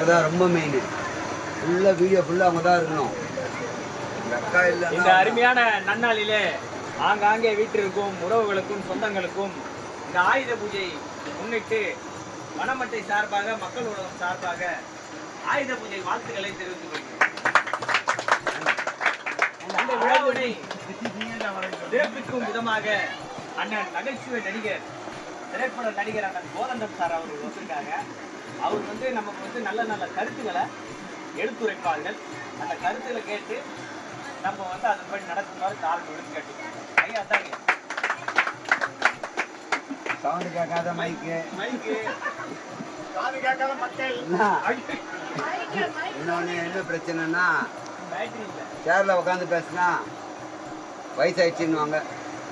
அதான் ரொம்ப மெயின். ஃபுல்லாக வீடியோ ஃபுல்லாக அவங்க தான் இருக்கணும். அக்கா இல்லை. இந்த அருமையான நன்னாளிலே ஆங்காங்கே வீட்டிற்கும் உறவுகளுக்கும் சொந்தங்களுக்கும் இந்த ஆயுத பூஜை முன்னிட்டு வனமட்டை சார்பாக மக்கள் உலகம் சார்பாக ஆயுத பூஜை வாழ்த்துக்களை தெரிவித்துக் கொள்கிறேன். இந்த விழாவினை சிறப்பிக்கும் விதமாக அண்ணன் நகைச்சுவை நடிகர் திரைப்பட நடிகர் அண்ணன் கோதண்டம் சார் அவர்கள் வந்திருக்காங்க. அவர் நமக்கு நல்ல நல்ல கருத்துக்களை எடுத்துரைப்பார்கள். அந்த கருத்துக்களை கேட்டு நம்ம அதன்படி நடத்துமாறு கால் எடுத்து கேட்டுக்கோங்க. ஐயா தாங்க சவுண்டு கேட்காத மைக்கு இன்னொன்று என்ன பிரச்சனைன்னா சேர்ல உட்காந்து பேசினா வயசாயிடுச்சுன்னுவாங்க.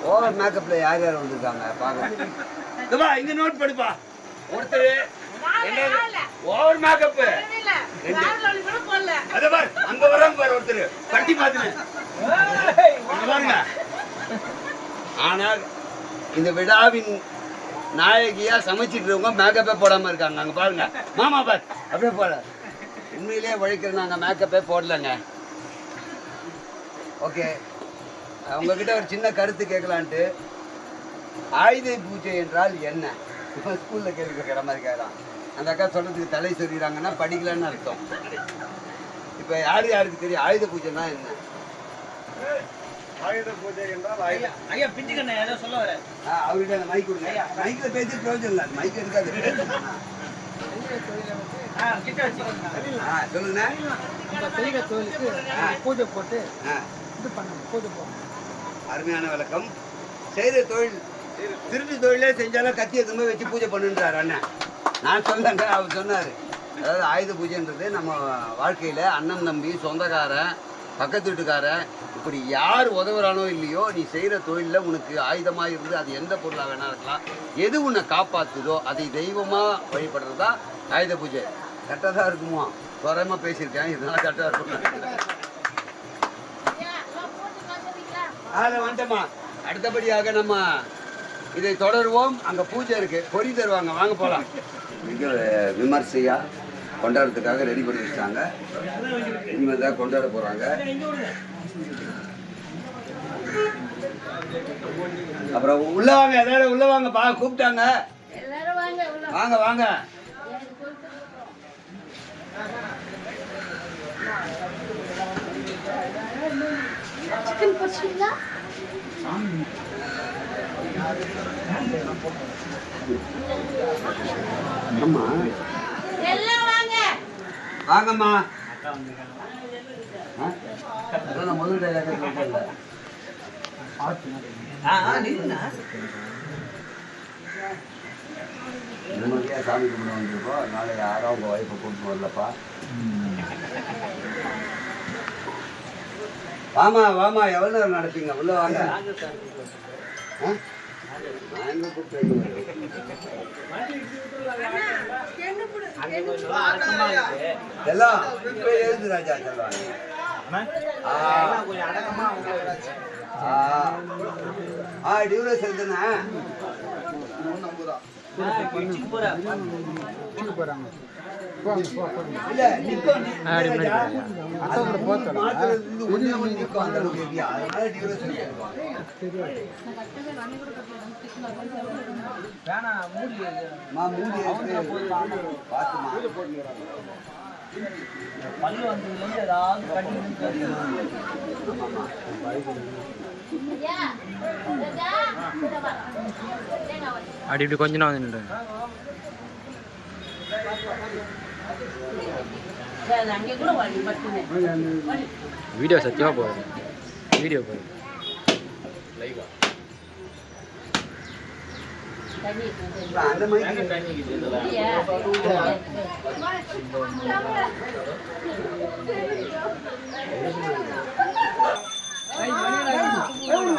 ஓவர் மேக்கப்பில் யார் யார் வந்திருக்காங்க பார்க்கலாம். இங்கே நோட் பண்ணுப்பா. ஒருத்தர் ஓவர் மேக்கப் அங்க வராங்க பாரு. ஒருத்தர் கட்டி பார்த்து பாருங்க. ஆனால் இந்த விழாவின் நாயகியா சமைச்சிட்டு இருக்கவங்க மேக்கப்பே போடாம இருக்காங்க. அங்க பாருங்க மாமா பார் அப்படியே போட. உண்மையிலே உழைக்கிற நாங்க மேக்கப்பே போடலங்க. ஓகே, உங்ககிட்ட ஒரு சின்ன கருத்து கேட்கலான்ட்டு. ஆயுத பூஜை என்றால் என்ன? ஸ்கூல்ல கேள்வி கேட்குற மாதிரி கேட்கலாம். அந்த அக்கா சொல்றதுக்கு தலை சொல்லிடுறாங்கன்னா படிக்கலன்னு அர்த்தம். இப்போ யாருக்கு தெரியும் ஆயுத பூஜைன்னா என்ன? ஆயுத பூஜை என்றால் ஐயா பின்னிக்கண்ண ஏதோ சொல்ல வர. அவர்கிட்ட அந்த மைக் கொடுங்க. மைக்கில் பேசி பிரயோஜனம் இல்லை. மைக் எடுக்காது. சொல்லுங்க. செய்கிற தொழிலுக்கு பூஜை போட்டு இது பண்ணணும். பூஜை போடணும். அருமையான விளக்கம். செய்கிற தொழில் திருட்டு தொழிலே செஞ்சாலும் கத்தியை திரும்ப வச்சு பூஜை பண்ணுன்றார் அண்ணன். நான் சொல்லங்க, அவர் சொன்னார். அதாவது ஆயுத பூஜைன்றது நம்ம வாழ்க்கையில் அண்ணன் தம்பி சொந்தக்காரன் பக்கத்து வீட்டுக்காரன் இப்படி யார் உதவுறானோ இல்லையோ நீ செய்கிற தொழிலில் உனக்கு ஆயுதமாக இருந்து அது எந்த பொருளாக வேணா இருக்கலாம். எது உன்னை காப்பாற்றுதோ அதை தெய்வமாக வழிபடுறது தான் ஆயுத பூஜை. கரெக்டாக தான் இருக்குமா? குறையமாக பேசியிருக்கேன். இதனால கரெக்டாக இருக்கும். அதில் வந்துட்டோமா. அடுத்தபடியாக நம்ம இதை தொடருவோம். அங்கே பூஜை இருக்குது, பொறி தருவாங்க. வாங்க போகலாம். மிக விமர்சையாக கொண்டாடுறதுக்காக ரெடி பண்ணி வச்சிட்டாங்க. இனிமேல் தான் கொண்டாட போகிறாங்க. அப்புறம் உள்ள வாங்க, எல்லாரும் உள்ள வாங்க. கூப்பிட்டாங்க. வாங்க வாங்க. அம்மா வாங்கம்மா. முதல் நிம்மதியாக சாமி கும்பிட வந்திருக்கோம். அதனால யாரும் உங்கள் ஒய்ஃபை கூப்பிட்டு வரலப்பா. வாமா வாமா. எவ்வளோ நேரம் நடப்பீங்க? உள்ள வாங்க. நான் எங்க கூப்பிட்டு எல்லாம் இப்போ எழுது ராஜா சொல்லுவாங்க. டியூரஸ் எழுதுனா அப்படி இப்படி கொஞ்ச நாள் வந்து வீடியோ சத்தியமா போகுது. வீடியோ போகுது லைவா. போடு